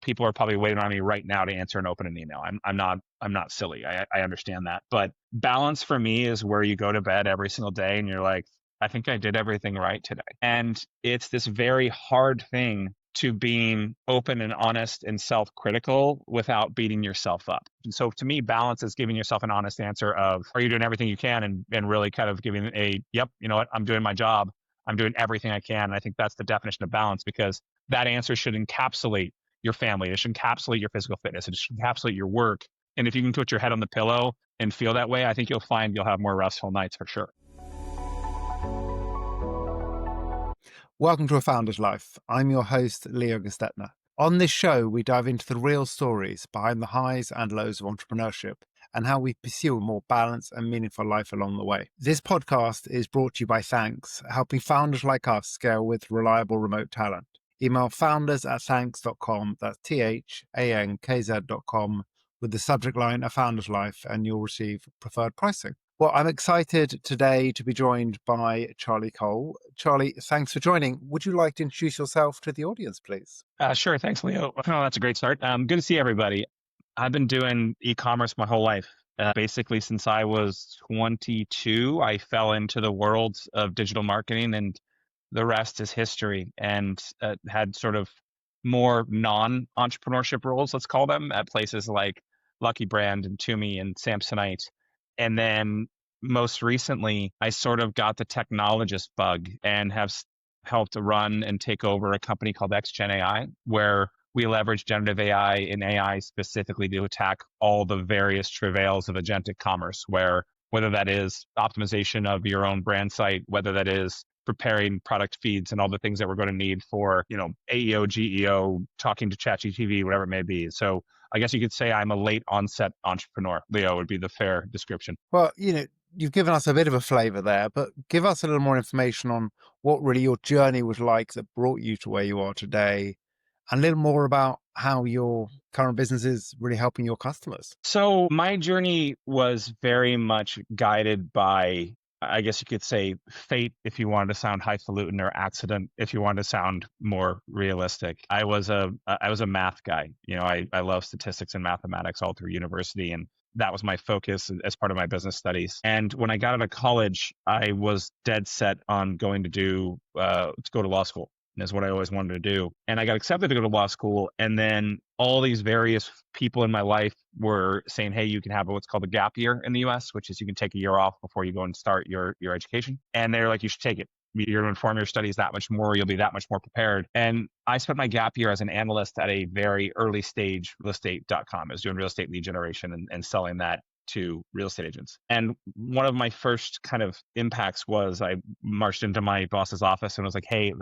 people are probably waiting on me right now to answer and open an email. I'm not silly. I understand that. But balance for me is where you go to bed every single day and you're like, I think I did everything right today. And it's this very hard thing to being open and honest and self-critical without beating yourself up. And so to me, balance is giving yourself an honest answer of, are you doing everything you can? And really kind of giving yep, you know what, I'm doing my job. I'm doing everything I can. And I think that's the definition of balance, because that answer should encapsulate your family. It should encapsulate your physical fitness. It should encapsulate your work. And if you can put your head on the pillow and feel that way, I think you'll find you'll have more restful nights for sure. Welcome to A Founder's Life. I'm your host, Leo Gestetner. On this show, we dive into the real stories behind the highs and lows of entrepreneurship and how we pursue a more balanced and meaningful life along the way. This podcast is brought to you by Thanks, helping founders like us scale with reliable remote talent. Email founders@thanks.com, that's THANKZ.com, with the subject line A Founder's Life, and you'll receive preferred pricing. Well, I'm excited today to be joined by Charlie Cole. Charlie, thanks for joining. Would you like to introduce yourself to the audience, please? Sure. Thanks, Leo. Oh, that's a great start. Good to see everybody. I've been doing e-commerce my whole life. Basically, since I was 22, I fell into the world of digital marketing, and the rest is history. And had sort of more non-entrepreneurship roles, let's call them, at places like Lucky Brand and TUMI and Samsonite. And then most recently, I sort of got the technologist bug and have helped run and take over a company called XGen AI, where we leverage generative AI and AI specifically to attack all the various travails of agentic commerce, whether that is optimization of your own brand site, whether that is preparing product feeds and all the things that we're going to need for, AEO, GEO, talking to ChatGPT, whatever it may be. So I guess you could say I'm a late onset entrepreneur. Leo would be the fair description. Well, you've given us a bit of a flavor there, but give us a little more information on what really your journey was like that brought you to where you are today, and a little more about how your current business is really helping your customers. So my journey was very much guided by, I guess you could say, fate, if you wanted to sound highfalutin, or accident, if you wanted to sound more realistic. I was a math guy. I love statistics and mathematics all through university, and that was my focus as part of my business studies. And when I got out of college, I was dead set on going to go to law school. Is what I always wanted to do. And I got accepted to go to law school. And then all these various people in my life were saying, hey, you can have what's called a gap year in the US, which is you can take a year off before you go and start your education. And they're like, you should take it. You're going to inform your studies that much more. You'll be that much more prepared. And I spent my gap year as an analyst at a very early stage realestate.com. I was doing real estate lead generation and selling that to real estate agents. And one of my first kind of impacts was I marched into my boss's office and was like, hey,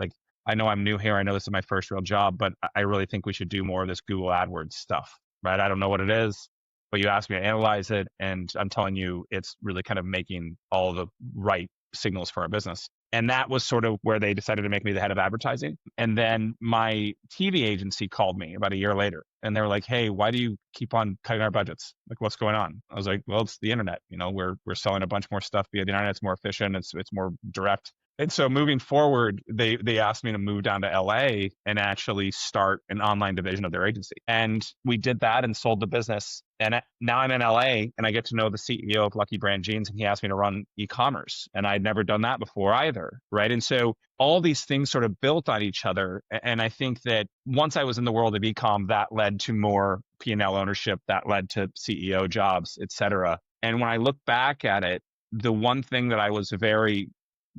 I know I'm new here. I know this is my first real job, but I really think we should do more of this Google AdWords stuff, right? I don't know what it is, but you asked me to analyze it, and I'm telling you, it's really kind of making all the right signals for our business. And that was sort of where they decided to make me the head of advertising. And then my TV agency called me about a year later, and they were like, hey, why do you keep on cutting our budgets? Like, what's going on? I was like, well, it's the internet. We're selling a bunch more stuff via the internet. It's more efficient. It's more direct. And so moving forward, they asked me to move down to LA and actually start an online division of their agency. And we did that and sold the business. And now I'm in LA and I get to know the CEO of Lucky Brand Jeans, and he asked me to run e-commerce. And I'd never done that before either, right? And so all these things sort of built on each other. And I think that once I was in the world of e-com, that led to more P&L ownership, that led to CEO jobs, et cetera. And when I look back at it, the one thing that I was very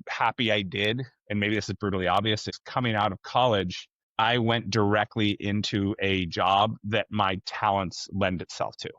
happy I did, and maybe this is brutally obvious, is coming out of college, I went directly into a job that my talents lend itself to.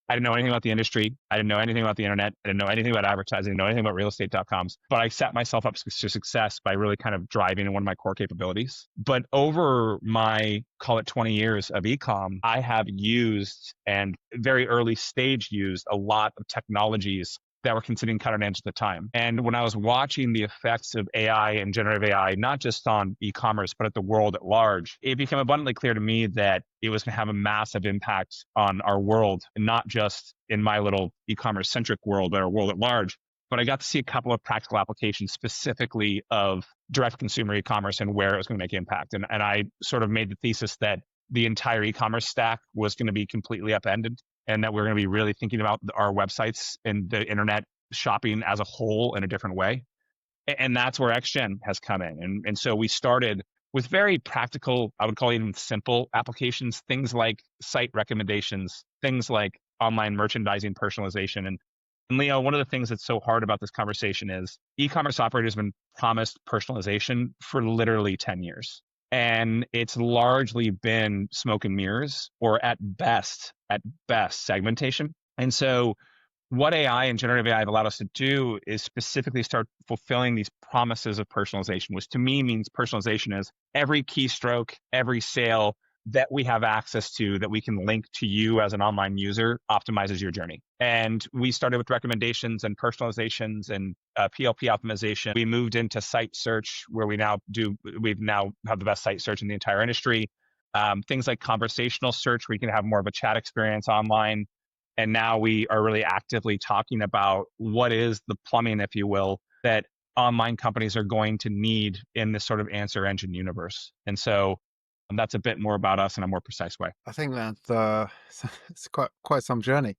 I didn't know anything about the industry. I didn't know anything about the internet. I didn't know anything about advertising. I didn't know anything about real estate.coms, but I set myself up to success by really kind of driving one of my core capabilities. But over my, call it 20 years of ecom, I have used, and very early stage used, a lot of technologies that were considering cutting edge at the time. And when I was watching the effects of AI and generative AI, not just on e-commerce, but at the world at large, it became abundantly clear to me that it was going to have a massive impact on our world, and not just in my little e-commerce centric world, but our world at large. But I got to see a couple of practical applications specifically of direct consumer e-commerce and where it was going to make impact. And I sort of made the thesis that the entire e-commerce stack was going to be completely upended, and that we're going to be really thinking about our websites and the internet shopping as a whole in a different way. And that's where XGen has come in. And so we started with very practical, I would call it even simple applications, things like site recommendations, things like online merchandising personalization. And Leo, one of the things that's so hard about this conversation is e-commerce operators have been promised personalization for literally 10 years. And it's largely been smoke and mirrors, or at best, segmentation. And so what AI and generative AI have allowed us to do is specifically start fulfilling these promises of personalization, which to me means personalization is every keystroke, every sale that we have access to that we can link to you as an online user optimizes your journey. And we started with recommendations and personalizations and PLP optimization. We moved into site search, where we've now have the best site search in the entire industry. Things like conversational search, where you can have more of a chat experience online. And now we are really actively talking about what is the plumbing, if you will, that online companies are going to need in this sort of answer engine universe. And so that's a bit more about us in a more precise way. I think that it's quite some journey.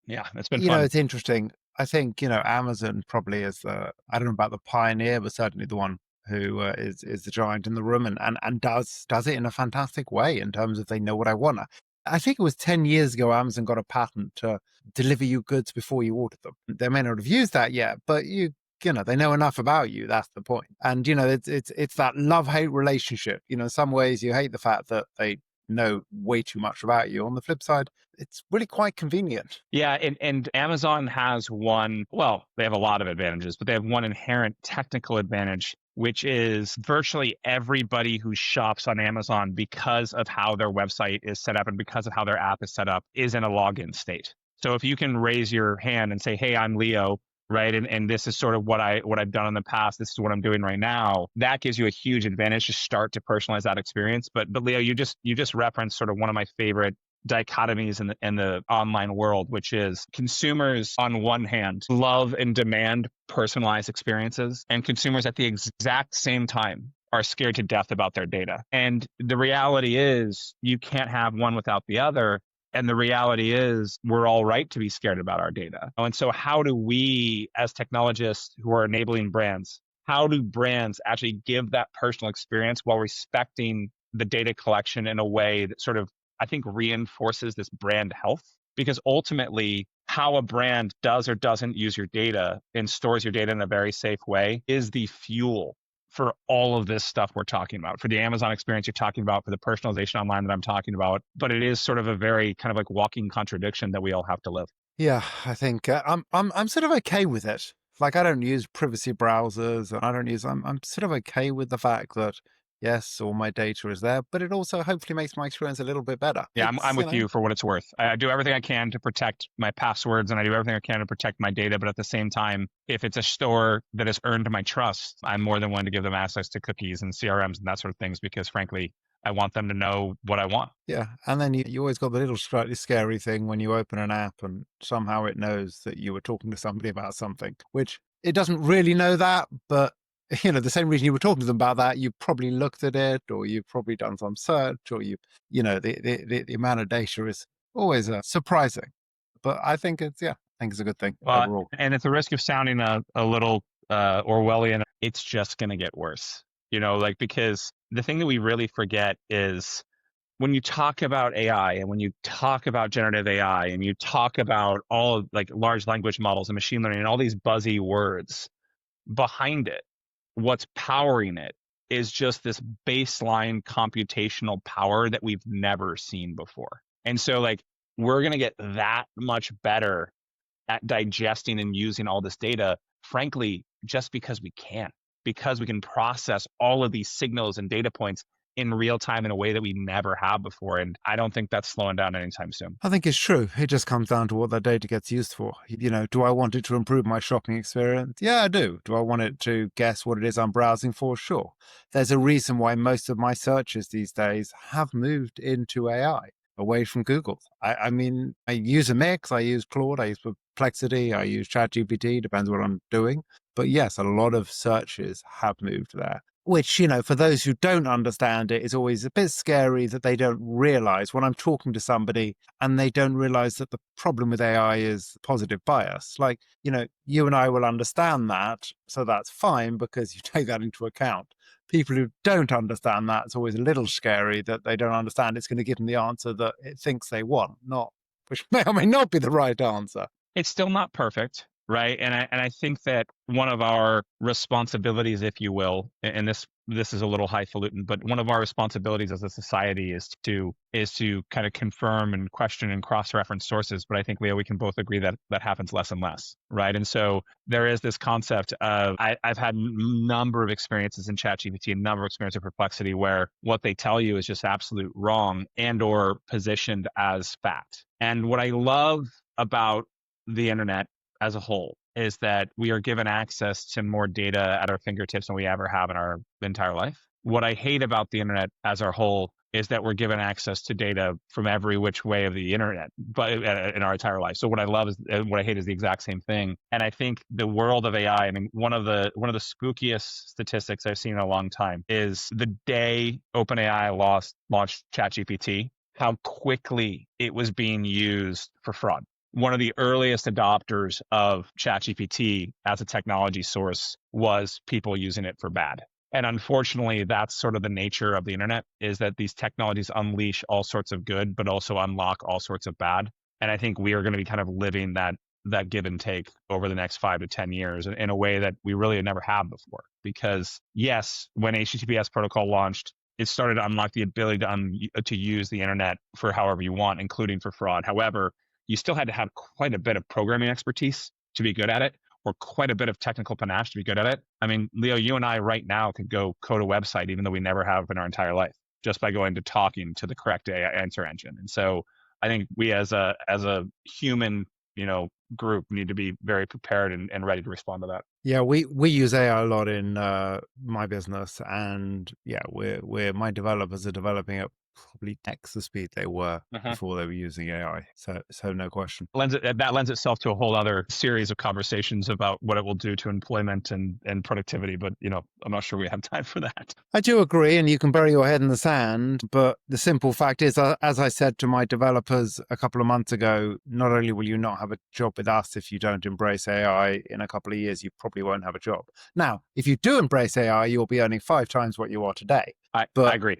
Yeah, it's been fun. It's interesting. I think, Amazon probably is I don't know about the pioneer, but certainly the one who is the giant in the room, and does it in a fantastic way in terms of they know what I want. I think it was 10 years ago, Amazon got a patent to deliver you goods before you order them. They may not have used that yet, but they know enough about you. That's the point. And, it's that love-hate relationship. In some ways you hate the fact that they know way too much about you. On the flip side, it's really quite convenient. Yeah, and Amazon has one, well, they have a lot of advantages, but they have one inherent technical advantage, which is virtually everybody who shops on Amazon, because of how their website is set up and because of how their app is set up, is in a login state. So if you can raise your hand and say, hey, I'm Leo, right? And this is sort of what I've done in the past. This is what I'm doing right now. That gives you a huge advantage to start to personalize that experience. But Leo, you just referenced sort of one of my favorite dichotomies in the online world, which is consumers on one hand love and demand personalized experiences, and consumers at the exact same time are scared to death about their data. And the reality is you can't have one without the other. And the reality is we're all right to be scared about our data. And so how do we, as technologists who are enabling brands, how do brands actually give that personal experience while respecting the data collection in a way that sort of, I think, reinforces this brand health? Because ultimately, how a brand does or doesn't use your data and stores your data in a very safe way is the fuel for all of this stuff we're talking about, for the Amazon experience you're talking about, for the personalization online that I'm talking about. But it is sort of a very kind of like walking contradiction that we all have to live. Yeah, I think I'm sort of okay with it. Like, I don't use privacy browsers, and I don't use. I'm sort of okay with the fact that yes, all my data is there, but it also hopefully makes my experience a little bit better. Yeah, I'm with you for what it's worth. I do everything I can to protect my passwords, and I do everything I can to protect my data. But at the same time, if it's a store that has earned my trust, I'm more than willing to give them access to cookies and CRMs and that sort of things, because frankly, I want them to know what I want. Yeah, and then you always got the little slightly scary thing when you open an app and somehow it knows that you were talking to somebody about something, which it doesn't really know that, but the same reason you were talking to them about that, you probably looked at it, or you've probably done some search, or the amount of data is always surprising. But I think it's a good thing Well, overall. and at the risk of sounding a little Orwellian, it's just going to get worse. Like, because the thing that we really forget is when you talk about AI and when you talk about generative AI and you talk about all like large language models and machine learning and all these buzzy words, behind it, what's powering it is just this baseline computational power that we've never seen before. And so, like, we're going to get that much better at digesting and using all this data, frankly, just because we can process all of these signals and data points in real time in a way that we never have before. And I don't think that's slowing down anytime soon. I think it's true. It just comes down to what that data gets used for. Do I want it to improve my shopping experience? Yeah, I do. Do I want it to guess what it is I'm browsing for? Sure. There's a reason why most of my searches these days have moved into AI, away from Google. I mean, I use a mix. I use Claude, I use Perplexity, I use ChatGPT, depends what I'm doing. But yes, a lot of searches have moved there. which, for those who don't understand it, is always a bit scary that they don't realize when I'm talking to somebody and they don't realize that the problem with AI is positive bias. Like, you and I will understand that. So that's fine because you take that into account. People who don't understand that, it's always a little scary that they don't understand it's going to give them the answer that it thinks they want, not which may or may not be the right answer. It's still not perfect, right? And I think that one of our responsibilities, if you will, and this is a little highfalutin, but one of our responsibilities as a society is to kind of confirm and question and cross-reference sources. But I think, Leo, we can both agree that that happens less and less, right? And so there is this concept of I've had a number of experiences in ChatGPT, a number of experiences of Perplexity, where what they tell you is just absolute wrong and or positioned as fact. And what I love about the internet as a whole is that we are given access to more data at our fingertips than we ever have in our entire life. What I hate about the internet as a whole is that we're given access to data from every which way of the internet, but in our entire life. So what I love is what I hate is the exact same thing. And I think the world of AI, I mean, one of the spookiest statistics I've seen in a long time is the day OpenAI launched ChatGPT, how quickly it was being used for fraud. One of the earliest adopters of ChatGPT as a technology source was people using it for bad. And unfortunately, that's sort of the nature of the internet, is that these technologies unleash all sorts of good, but also unlock all sorts of bad. And I think we are going to be kind of living that give and take over the next 5 to 10 years in a way that we really never have before. Because yes, when HTTPS protocol launched, it started to unlock the ability to use the internet for however you want, including for fraud. However, you still had to have quite a bit of programming expertise to be good at it, or quite a bit of technical panache to be good at it. I mean, Leo, you and I right now could go code a website, even though we never have in our entire life, just by going to talking to the correct AI answer engine. And so I think we as a human, group need to be very prepared and ready to respond to that. Yeah, we use AI a lot in my business, and yeah, we're my developers are developing at probably X the speed they were before they were using AI. So no question. That lends itself to a whole other series of conversations about what it will do to employment and productivity. But I'm not sure we have time for that. I do agree, and you can bury your head in the sand. But the simple fact is, as I said to my developers a couple of months ago, not only will you not have a job with us if you don't embrace AI in a couple of years, you probably won't have a job. Now, if you do embrace AI, you'll be earning 5 times what you are today. I agree.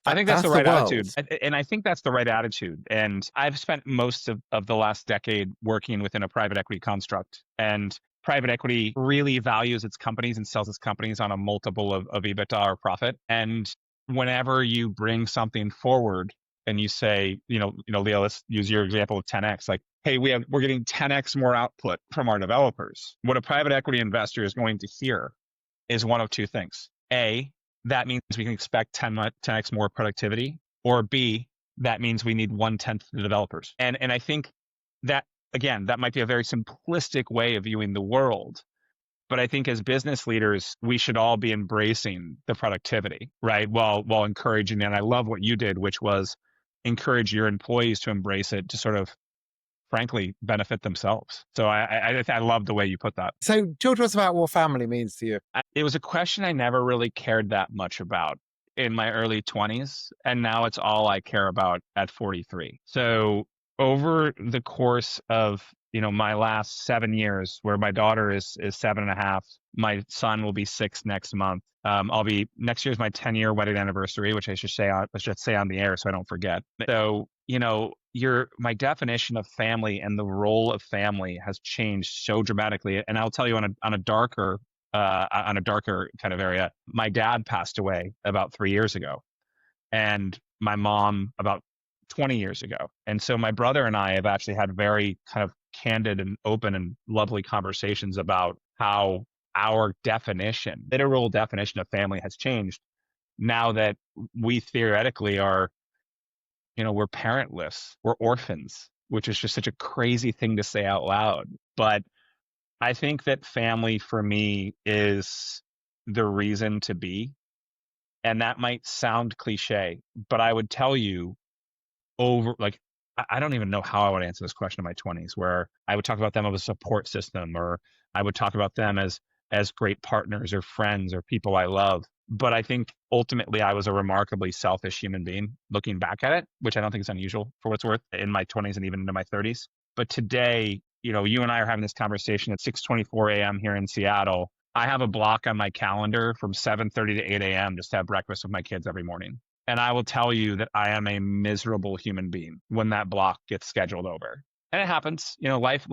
I think that's the right attitude. And I think that's the right attitude. And I've spent most of the last decade working within a private equity construct. And private equity really values its companies and sells its companies on a multiple of EBITDA or profit. And whenever you bring something forward and you say, Leo, let's use your example of 10x, like, hey, we're getting 10x more output from our developers. What a private equity investor is going to hear is one of two things. A, that means we can expect 10x more productivity, or B, that means we need 1/10 the developers. And I think that, again, that might be a very simplistic way of viewing the world. But I think as business leaders, we should all be embracing the productivity, right? While encouraging, and I love what you did, which was encourage your employees to embrace it, to sort of frankly benefit themselves. So I love the way you put that. So talk to us about what family means to you. It was a question I never really cared that much about in my early 20s, and now it's all I care about at 43. So over the course of my last 7 years, where my daughter is 7.5, my son will be 6 next month. Next year's my 10-year wedding anniversary, which I should say on the air so I don't forget. So my definition of family and the role of family has changed so dramatically. And I'll tell you on a darker kind of area, my dad passed away about 3 years ago, and my mom about 20 years ago. And so my brother and I have actually had very kind of candid and open and lovely conversations about how our literal definition of family has changed now that we theoretically are, we're parentless, we're orphans, which is just such a crazy thing to say out loud. But I think that family for me is the reason to be. And that might sound cliche, but I would tell you I don't even know how I would answer this question in my 20s, where I would talk about them as a support system, or I would talk about them as as great partners or friends or people I love. But I think ultimately I was a remarkably selfish human being looking back at it, which I don't think is unusual for what it's worth in my 20s and even into my 30s. But today, you and I are having this conversation at 6:24 a.m. here in Seattle. I have a block on my calendar from 7:30 to 8 a.m. just to have breakfast with my kids every morning. And I will tell you that I am a miserable human being when that block gets scheduled over. And it happens, life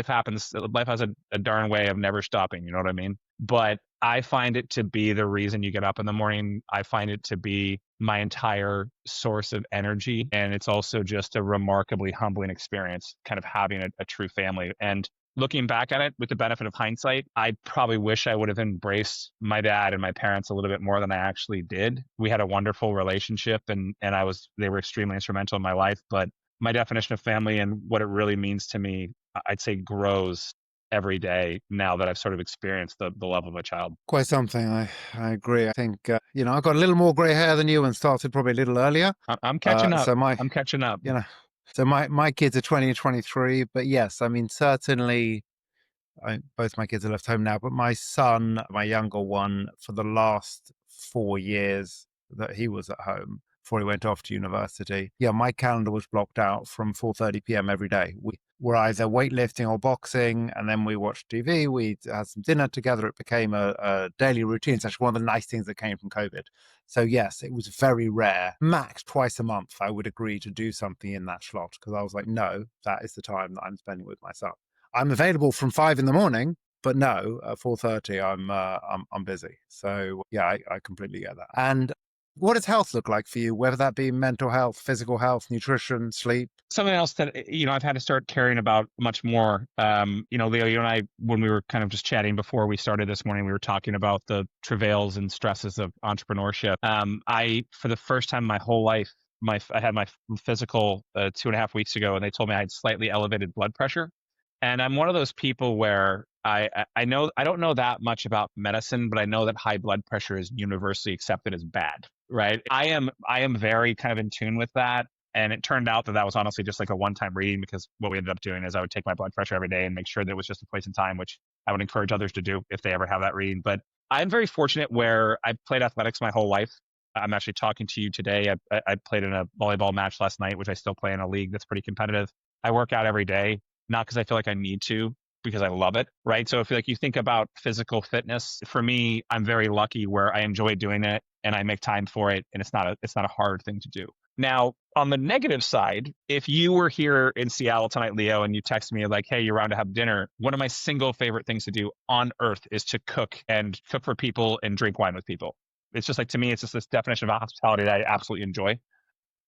happens. Life has a darn way of never stopping. You know what I mean? But I find it to be the reason you get up in the morning. I find it to be my entire source of energy. And it's also just a remarkably humbling experience, kind of having a true family. And looking back at it with the benefit of hindsight, I probably wish I would have embraced my dad and my parents a little bit more than I actually did. We had a wonderful relationship and they were extremely instrumental in my life. But my definition of family and what it really means to me, I'd say grows every day now that I've sort of experienced the love of a child. Quite something. I agree. I think, I got a little more grey hair than you and started probably a little earlier. I'm catching up. So my, I'm catching up. you know, so my kids are 20 and 23, but yes, I mean, certainly both my kids are left home now, but my son, my younger one, for the last 4 years that he was at home before he went off to university, my calendar was blocked out from 4:30 p.m. every day. We were either weightlifting or boxing, and then we watched TV. We had some dinner together. It became a daily routine. It's actually one of the nice things that came from COVID. So yes, it was very rare. Max twice a month, I would agree to do something in that slot because I was like, no, that is the time that I'm spending with my son. I'm available from 5 a.m, but no, at 4:30 I'm busy. So yeah, I completely get that. And what does health look like for you? Whether that be mental health, physical health, nutrition, sleep? Something else that I've had to start caring about much more. Leo, you and I, when we were kind of just chatting before we started this morning, we were talking about the travails and stresses of entrepreneurship. I, for the first time in my whole life, I had my physical 2.5 weeks ago, and they told me I had slightly elevated blood pressure. And I'm one of those people where I know I don't know that much about medicine, but I know that high blood pressure is universally accepted as bad, right? I am very kind of in tune with that. And it turned out that that was honestly just like a one-time reading because what we ended up doing is I would take my blood pressure every day and make sure that it was just a place in time, which I would encourage others to do if they ever have that reading. But I'm very fortunate where I played athletics my whole life. I'm actually talking to you today. I played in a volleyball match last night, which I still play in a league that's pretty competitive. I work out every day, not because I feel like I need to, because I love it, right? So if like you think about physical fitness, for me, I'm very lucky where I enjoy doing it and I make time for it, and it's not a hard thing to do. Now, on the negative side, if you were here in Seattle tonight, Leo, and you text me like, hey, you're around to have dinner, one of my single favorite things to do on earth is to cook and cook for people and drink wine with people. It's just like, to me, it's just this definition of hospitality that I absolutely enjoy.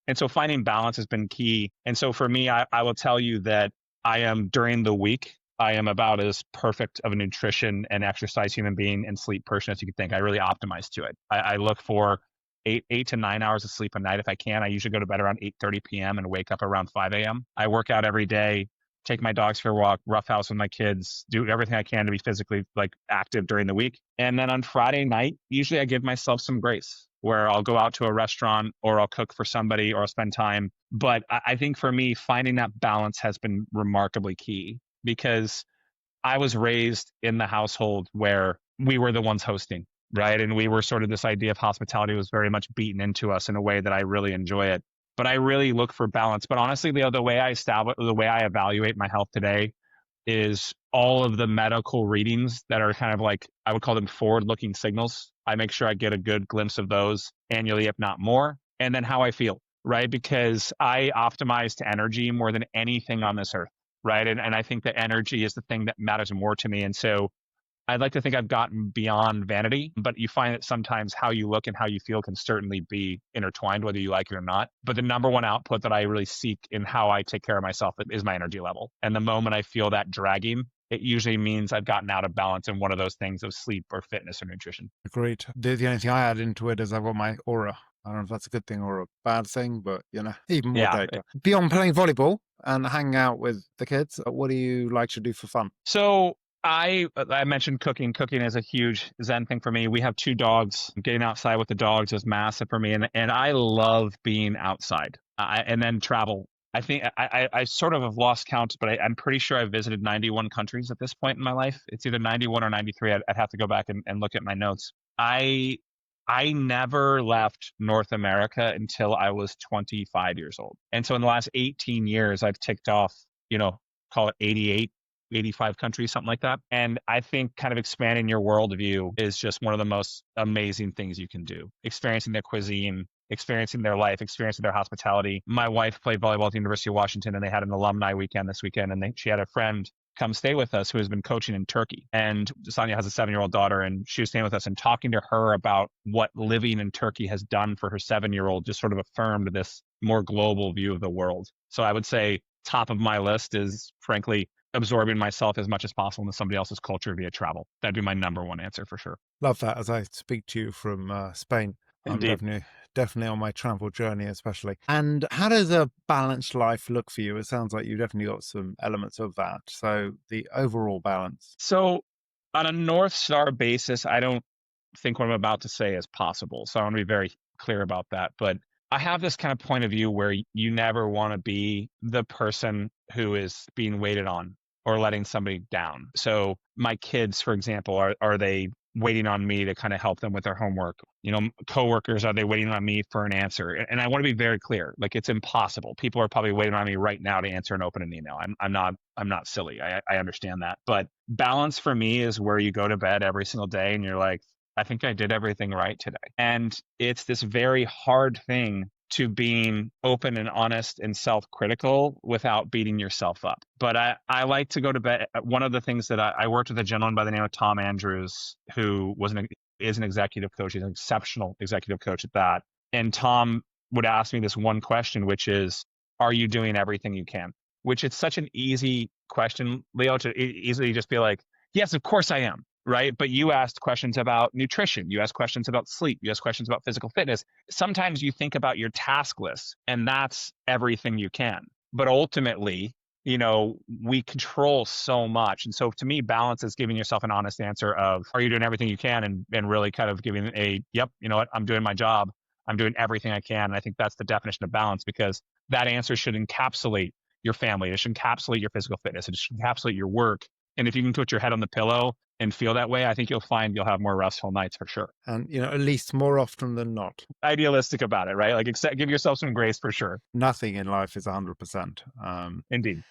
And so finding balance has been key. And so for me, I will tell you that I am during the week, I am about as perfect of a nutrition and exercise human being and sleep person as you could think. I really optimize to it. I look for eight to 9 hours of sleep a night if I can. I usually go to bed around 8:30 p.m. and wake up around 5 a.m. I work out every day, take my dogs for a walk, roughhouse with my kids, do everything I can to be physically like active during the week. And then on Friday night, usually I give myself some grace where I'll go out to a restaurant or I'll cook for somebody or I'll spend time. But I think for me, finding that balance has been remarkably key because I was raised in the household where we were the ones hosting, right? And we were sort of this idea of hospitality was very much beaten into us in a way that I really enjoy it. But I really look for balance. But honestly, Leo, the way I evaluate my health today is all of the medical readings that are kind of like, I would call them forward-looking signals. I make sure I get a good glimpse of those annually, if not more. And then how I feel, right? Because I optimize to energy more than anything on this earth, right? And I think that energy is the thing that matters more to me. And so I'd like to think I've gotten beyond vanity, but you find that sometimes how you look and how you feel can certainly be intertwined, whether you like it or not. But the number one output that I really seek in how I take care of myself is my energy level. And the moment I feel that dragging, it usually means I've gotten out of balance in one of those things of sleep or fitness or nutrition. Agreed. The only thing I add into it is I've got my aura. I don't know if that's a good thing or a bad thing, but even more Yeah. data. Beyond playing volleyball and hanging out with the kids, what do you like to do for fun? So I mentioned cooking. Cooking is a huge Zen thing for me. We have two dogs. Getting outside with the dogs is massive for me, and I love being outside. And then travel. I think I sort of have lost count, but I'm pretty sure I've visited 91 countries at this point in my life. It's either 91 or 93. I'd have to go back and look at my notes. I never left North America until I was 25 years old. And so in the last 18 years, I've ticked off, call it 88, 85 countries, something like that. And I think kind of expanding your worldview is just one of the most amazing things you can do. Experiencing their cuisine, experiencing their life, experiencing their hospitality. My wife played volleyball at the University of Washington, and they had an alumni weekend this weekend, and she had a friend come stay with us who has been coaching in Turkey. And Sonia has a 7-year-old daughter, and she was staying with us, and talking to her about what living in Turkey has done for her 7-year-old just sort of affirmed this more global view of the world. So I would say top of my list is, frankly, absorbing myself as much as possible into somebody else's culture via travel. That'd be my number one answer for sure. Love that. As I speak to you from Spain, I'm Indeed. definitely on my travel journey, especially. And how does a balanced life look for you? It sounds like you've definitely got some elements of that. So the overall balance. So on a North Star basis, I don't think what I'm about to say is possible. So I want to be very clear about that. But I have this kind of point of view where you never want to be the person who is being waited on or letting somebody down. So my kids, for example, are they waiting on me to kind of help them with their homework? Coworkers, are they waiting on me for an answer? And I want to be very clear. Like, it's impossible. People are probably waiting on me right now to answer and open an email. I'm not silly. I understand that. But balance for me is where you go to bed every single day and you're like, I think I did everything right today. And it's this very hard thing to being open and honest and self-critical without beating yourself up. But I like to go to bed. One of the things that I worked with a gentleman by the name of Tom Andrews, who is an executive coach. He's an exceptional executive coach at that. And Tom would ask me this one question, which is, are you doing everything you can? Which it's such an easy question, Leo, to easily just be like, yes, of course I am. Right. But you asked questions about nutrition. You asked questions about sleep. You asked questions about physical fitness. Sometimes you think about your task list and that's everything you can. But ultimately, we control so much. And so to me, balance is giving yourself an honest answer of, are you doing everything you can? And really kind of giving yep, you know what, I'm doing my job. I'm doing everything I can. And I think that's the definition of balance, because that answer should encapsulate your family. It should encapsulate your physical fitness. It should encapsulate your work. And if you can put your head on the pillow and feel that way, I think you'll find you'll have more restful nights for sure. And, at least more often than not. Idealistic about it, right? Like, give yourself some grace for sure. Nothing in life is 100%. Indeed.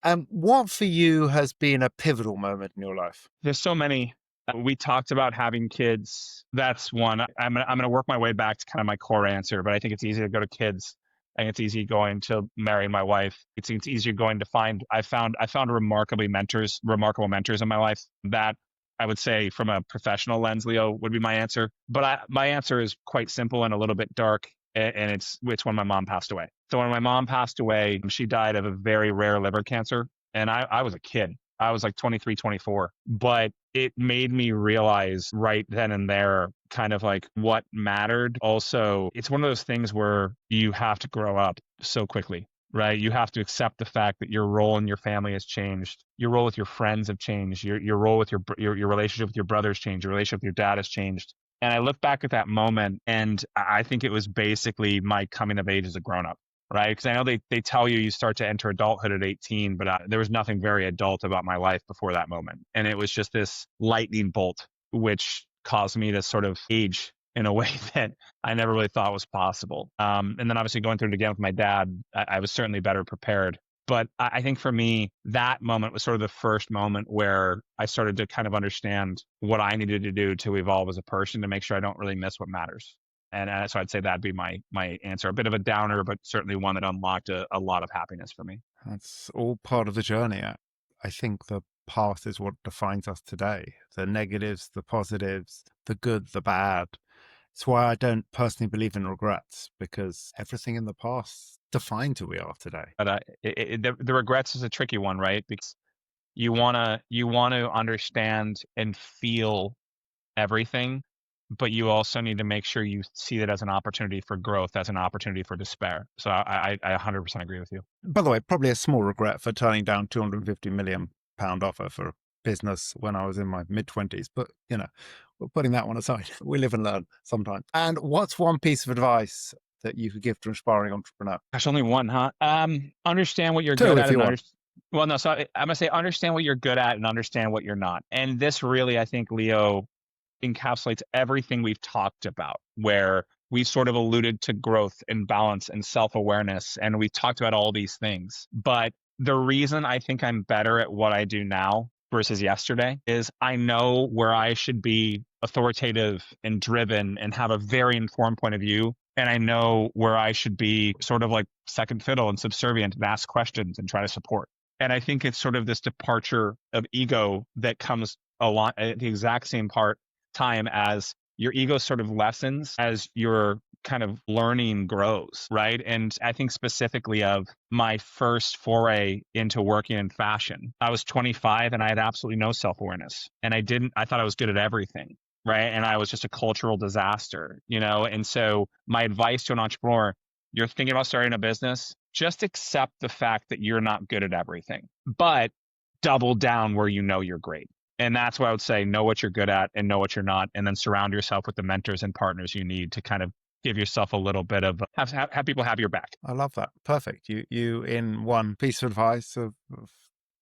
And what for you has been a pivotal moment in your life? There's so many. We talked about having kids. That's one. I'm going to work my way back to kind of my core answer, but I think it's easy to go to kids. I think it's easy going to marry my wife. It's easier going to find. I found remarkable mentors in my life. That, I would say, from a professional lens, Leo, would be my answer. But my answer is quite simple and a little bit dark, and it's when my mom passed away. So when my mom passed away, she died of a very rare liver cancer, and I was a kid. I was like 23, 24, but it made me realize right then and there kind of like what mattered. Also, it's one of those things where you have to grow up so quickly, right? You have to accept the fact that your role in your family has changed. Your role with your friends have changed. Your role with your relationship with your brothers changed. Your relationship with your dad has changed. And I look back at that moment, and I think it was basically my coming of age as a grown up. Right. Because I know they tell you start to enter adulthood at 18, but there was nothing very adult about my life before that moment. And it was just this lightning bolt, which caused me to sort of age in a way that I never really thought was possible. And then obviously going through it again with my dad, I was certainly better prepared. But I think for me, that moment was sort of the first moment where I started to kind of understand what I needed to do to evolve as a person to make sure I don't really miss what matters. And so I'd say that'd be my answer. A bit of a downer, but certainly one that unlocked a lot of happiness for me. That's all part of the journey. I think the past is what defines us today. The negatives, the positives, the good, the bad. It's why I don't personally believe in regrets, because everything in the past defines who we are today. But the regrets is a tricky one, right? Because you wanna understand and feel everything, but you also need to make sure you see it as an opportunity for growth, as an opportunity for despair. So I 100% agree with you. By the way, probably a small regret for turning down £250 million offer for a business when I was in my mid-20s. But, we're putting that one aside. We live and learn sometimes. And what's one piece of advice that you could give to an aspiring entrepreneur? Gosh, only one, huh? Understand what you're Two, good if at you and want. well, no, so I'm gonna say understand what you're good at and understand what you're not. And this really, I think, Leo, encapsulates everything we've talked about, where we sort of alluded to growth and balance and self awareness. And we talked about all these things. But the reason I think I'm better at what I do now versus yesterday is I know where I should be authoritative and driven and have a very informed point of view. And I know where I should be sort of like second fiddle and subservient and ask questions and try to support. And I think it's sort of this departure of ego that comes a lot at the exact same time as your ego sort of lessens as your kind of learning grows, right? And I think specifically of my first foray into working in fashion. I was 25 and I had absolutely no self-awareness. And I thought I was good at everything, right? And I was just a cultural disaster, you know? And so my advice to an entrepreneur, you're thinking about starting a business, just accept the fact that you're not good at everything, but double down where you know you're great. And that's what I would say, know what you're good at and know what you're not, and then surround yourself with the mentors and partners you need to kind of give yourself a little bit of have people have your back. I love that. Perfect. You in one piece of advice have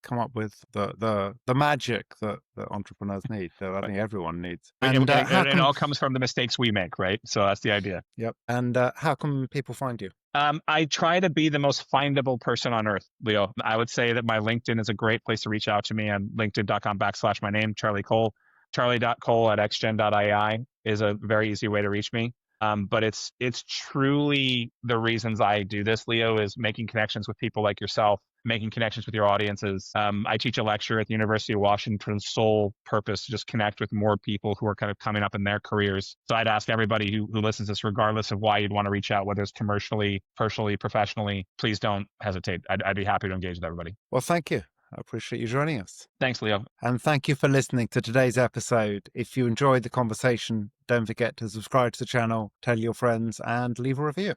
come up with the magic that entrepreneurs need, that I Right. think everyone needs. And, And it all comes from the mistakes we make, right? So that's the idea. Yep. And how can people find you? I try to be the most findable person on earth, Leo. I would say that my LinkedIn is a great place to reach out to me. I'm linkedin.com/my name, Charlie Cole. Charlie.cole@xgen.ai is a very easy way to reach me. But it's truly the reasons I do this, Leo, is making connections with people like yourself, making connections with your audiences. I teach a lecture at the University of Washington's sole purpose to just connect with more people who are kind of coming up in their careers. So I'd ask everybody who listens to this, regardless of why you'd want to reach out, whether it's commercially, personally, professionally, please don't hesitate. I'd be happy to engage with everybody. Well, thank you. I appreciate you joining us. Thanks, Leo. And thank you for listening to today's episode. If you enjoyed the conversation, don't forget to subscribe to the channel, tell your friends, and leave a review.